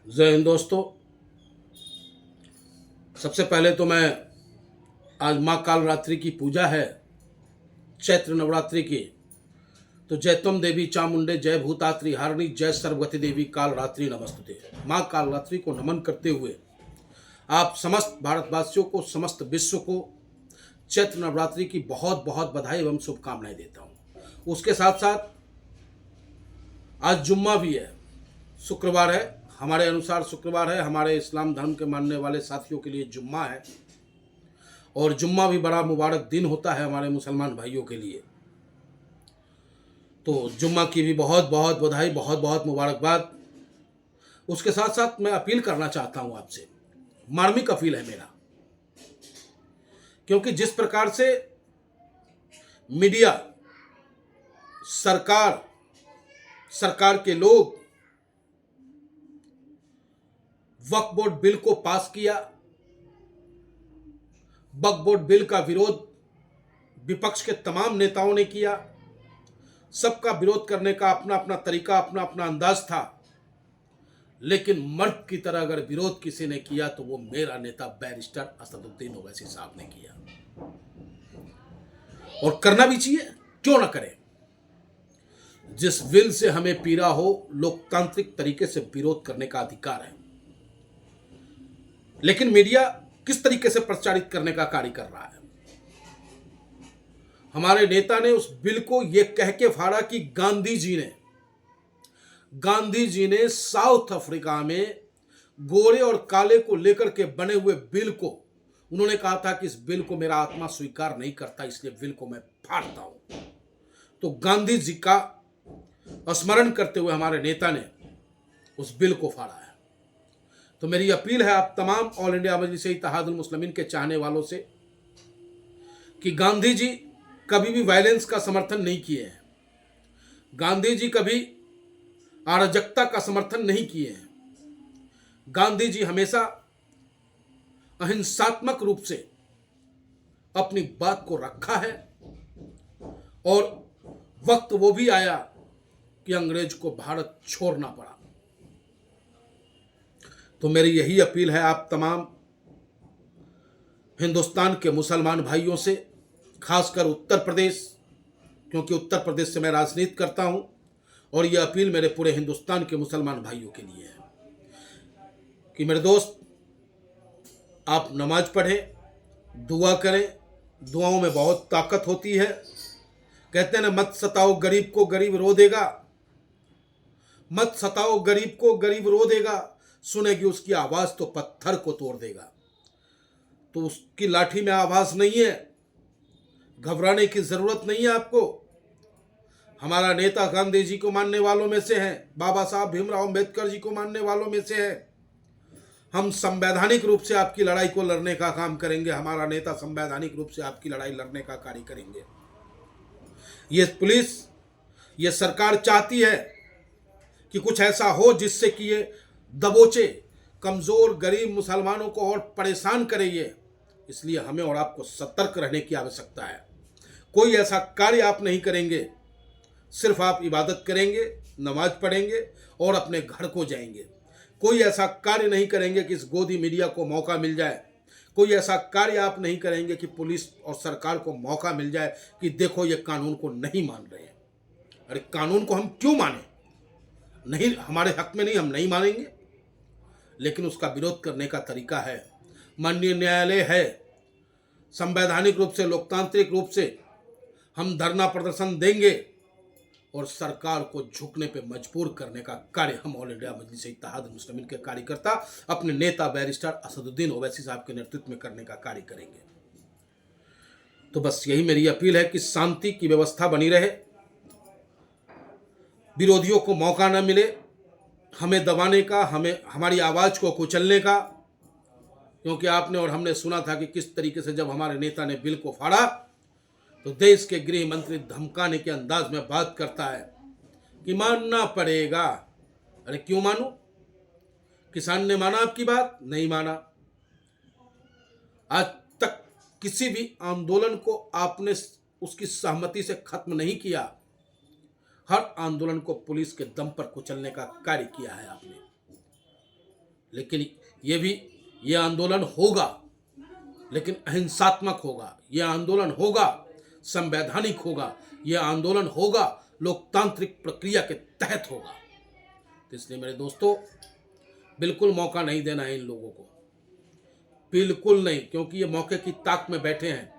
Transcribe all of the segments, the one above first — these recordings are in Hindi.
जय हिंद दोस्तों। सबसे पहले तो मैं आज माँ कालरात्रि की पूजा है, चैत्र नवरात्रि की। तो जय तुम देवी चामुंडे, जय भूतात्रि हारिणी, जय सर्वगति देवी कालरात्रि नमस्तुते। माँ कालरात्रि को नमन करते हुए आप समस्त भारतवासियों को, समस्त विश्व को चैत्र नवरात्रि की बहुत बहुत बधाई एवं शुभकामनाएं देता हूँ। उसके साथ साथ आज जुम्मा भी है, शुक्रवार है। हमारे अनुसार शुक्रवार है, हमारे इस्लाम धर्म के मानने वाले साथियों के लिए जुम्मा है। और जुम्मा भी बड़ा मुबारक दिन होता है हमारे मुसलमान भाइयों के लिए। तो जुम्मा की भी बहुत बहुत बधाई, बहुत बहुत मुबारकबाद। उसके साथ साथ मैं अपील करना चाहता हूं आपसे, मार्मिक अपील है मेरा, क्योंकि जिस प्रकार से मीडिया, सरकार के लोग वक्फ बोर्ड बिल को पास किया, वक्फ बोर्ड बिल का विरोध विपक्ष के तमाम नेताओं ने किया। सबका विरोध करने का अपना अपना तरीका, अपना अपना अंदाज था, लेकिन मर्द की तरह अगर विरोध किसी ने किया तो वो मेरा नेता बैरिस्टर असदुद्दीन ओवैसी साहब ने किया। और करना भी चाहिए, क्यों ना करें। जिस बिल से हमें पीड़ा हो, लोकतांत्रिक तरीके से विरोध करने का अधिकार है। लेकिन मीडिया किस तरीके से प्रचारित करने का कार्य कर रहा है। हमारे नेता ने उस बिल को यह कह के फाड़ा कि गांधी जी ने साउथ अफ्रीका में गोरे और काले को लेकर के बने हुए बिल को, उन्होंने कहा था कि इस बिल को मेरा आत्मा स्वीकार नहीं करता, इसलिए बिल को मैं फाड़ता हूं। तो गांधी जी का स्मरण करते हुए हमारे नेता ने उस बिल को फाड़ा है। तो मेरी अपील है आप तमाम ऑल इंडिया मजलिस इत्तेहादुल मुस्लिमीन के चाहने वालों से कि गांधी जी कभी भी वायलेंस का समर्थन नहीं किए हैं। गांधी जी कभी अराजकता का समर्थन नहीं किए हैं। गांधी जी हमेशा अहिंसात्मक रूप से अपनी बात को रखा है। और वक्त वो भी आया कि अंग्रेज को भारत छोड़ना पड़ा। तो मेरी यही अपील है आप तमाम हिंदुस्तान के मुसलमान भाइयों से, खासकर उत्तर प्रदेश, क्योंकि उत्तर प्रदेश से मैं राजनीति करता हूं, और यह अपील मेरे पूरे हिंदुस्तान के मुसलमान भाइयों के लिए है कि मेरे दोस्त, आप नमाज पढ़ें, दुआ करें। दुआओं में बहुत ताकत होती है। कहते हैं ना, मत सताओ गरीब को, गरीब रो देगा। मत सताओ गरीब को, गरीब रो देगा। सुनेगी उसकी आवाज तो पत्थर को तोड़ देगा। तो उसकी लाठी में आवाज नहीं है, घबराने की जरूरत नहीं है आपको। हमारा नेता गांधी जी को मानने वालों में से है, बाबा साहब भीमराव अंबेडकर जी को मानने वालों में से है। हम संवैधानिक रूप से आपकी लड़ाई को लड़ने का काम करेंगे। हमारा नेता संवैधानिक रूप से आपकी लड़ाई लड़ने का कार्य करेंगे। ये पुलिस, ये सरकार चाहती है कि कुछ ऐसा हो जिससे कि ये दबोचे, कमजोर गरीब मुसलमानों को और परेशान करे ये। इसलिए हमें और आपको सतर्क रहने की आवश्यकता है। कोई ऐसा कार्य आप नहीं करेंगे, सिर्फ आप इबादत करेंगे, नमाज पढ़ेंगे और अपने घर को जाएंगे। कोई ऐसा कार्य नहीं करेंगे कि इस गोदी मीडिया को मौका मिल जाए। कोई ऐसा कार्य आप नहीं करेंगे कि पुलिस और सरकार को मौका मिल जाए कि देखो ये कानून को नहीं मान रहे हैं। अरे कानून को हम क्यों माने? नहीं, हमारे हक में नहीं, हम नहीं मानेंगे। लेकिन उसका विरोध करने का तरीका है, माननीय न्यायालय है, संवैधानिक रूप से, लोकतांत्रिक रूप से हम धरना प्रदर्शन देंगे और सरकार को झुकने पे मजबूर करने का कार्य हम ऑल इंडिया मजलिस इत्तेहादुल मुस्लिमीन के कार्यकर्ता अपने नेता बैरिस्टर असदुद्दीन ओवैसी साहब के नेतृत्व में करने का कार्य करेंगे। तो बस यही मेरी अपील है कि शांति की व्यवस्था बनी रहे, विरोधियों को मौका न मिले हमें दबाने का, हमें हमारी आवाज को कुचलने का। क्योंकि आपने और हमने सुना था कि किस तरीके से जब हमारे नेता ने बिल को फाड़ा तो देश के गृह मंत्री धमकाने के अंदाज में बात करता है कि मानना पड़ेगा। अरे क्यों मानूं? किसान ने माना आपकी बात? नहीं माना। आज तक किसी भी आंदोलन को आपने उसकी सहमति से खत्म नहीं किया। हर आंदोलन को पुलिस के दम पर कुचलने का कार्य किया है आपने। लेकिन ये आंदोलन होगा, लेकिन अहिंसात्मक होगा। ये आंदोलन होगा, संवैधानिक होगा। ये आंदोलन होगा, लोकतांत्रिक प्रक्रिया के तहत होगा। तो इसलिए मेरे दोस्तों, बिल्कुल मौका नहीं देना है इन लोगों को, बिल्कुल नहीं, क्योंकि ये मौके की ताक में बैठे हैं।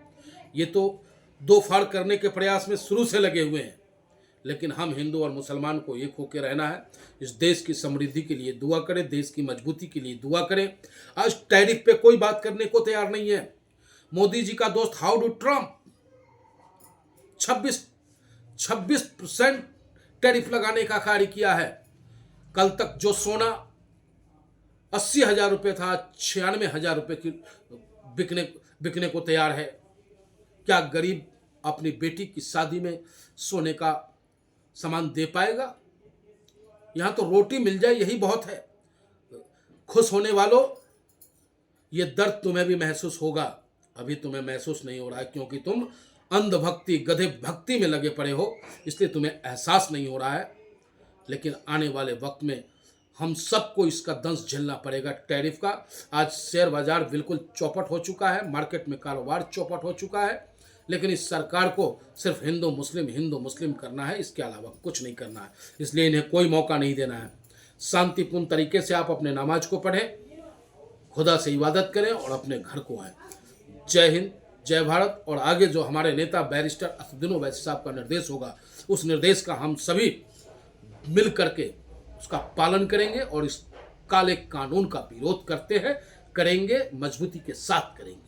ये तो दो फाड़ करने के प्रयास में शुरू से लगे हुए हैं। लेकिन हम हिंदू और मुसलमान को एक होकर रहना है। इस देश की समृद्धि के लिए दुआ करें, देश की मजबूती के लिए दुआ करें। आज टैरिफ पे कोई बात करने को तैयार नहीं है। मोदी जी का दोस्त हाउडू ट्रम्प 26% टैरिफ लगाने का कार्य किया है। कल तक जो सोना 80,000 रुपये था, 96,000 रुपये की बिकने को तैयार है। क्या गरीब अपनी बेटी की शादी में सोने का सामान दे पाएगा? यहां तो रोटी मिल जाए यही बहुत है। खुश होने वालों, ये दर्द तुम्हें भी महसूस होगा। अभी तुम्हें महसूस नहीं हो रहा है, क्योंकि तुम अंधभक्ति, गधे भक्ति में लगे पड़े हो, इसलिए तुम्हें एहसास नहीं हो रहा है। लेकिन आने वाले वक्त में हम सबको इसका दंश झेलना पड़ेगा टैरिफ का। आज शेयर बाजार बिल्कुल चौपट हो चुका है, मार्केट में कारोबार चौपट हो चुका है। लेकिन इस सरकार को सिर्फ हिंदू मुस्लिम करना है, इसके अलावा कुछ नहीं करना है। इसलिए इन्हें कोई मौका नहीं देना है। शांतिपूर्ण तरीके से आप अपने नमाज को पढ़ें, खुदा से इबादत करें और अपने घर को आएँ। जय हिंद, जय भारत। और आगे जो हमारे नेता बैरिस्टर असदुद्दीन ओवैसी साहब का निर्देश होगा, उस निर्देश का हम सभी मिल करके उसका पालन करेंगे और इस काले कानून का विरोध करेंगे, मजबूती के साथ करेंगे।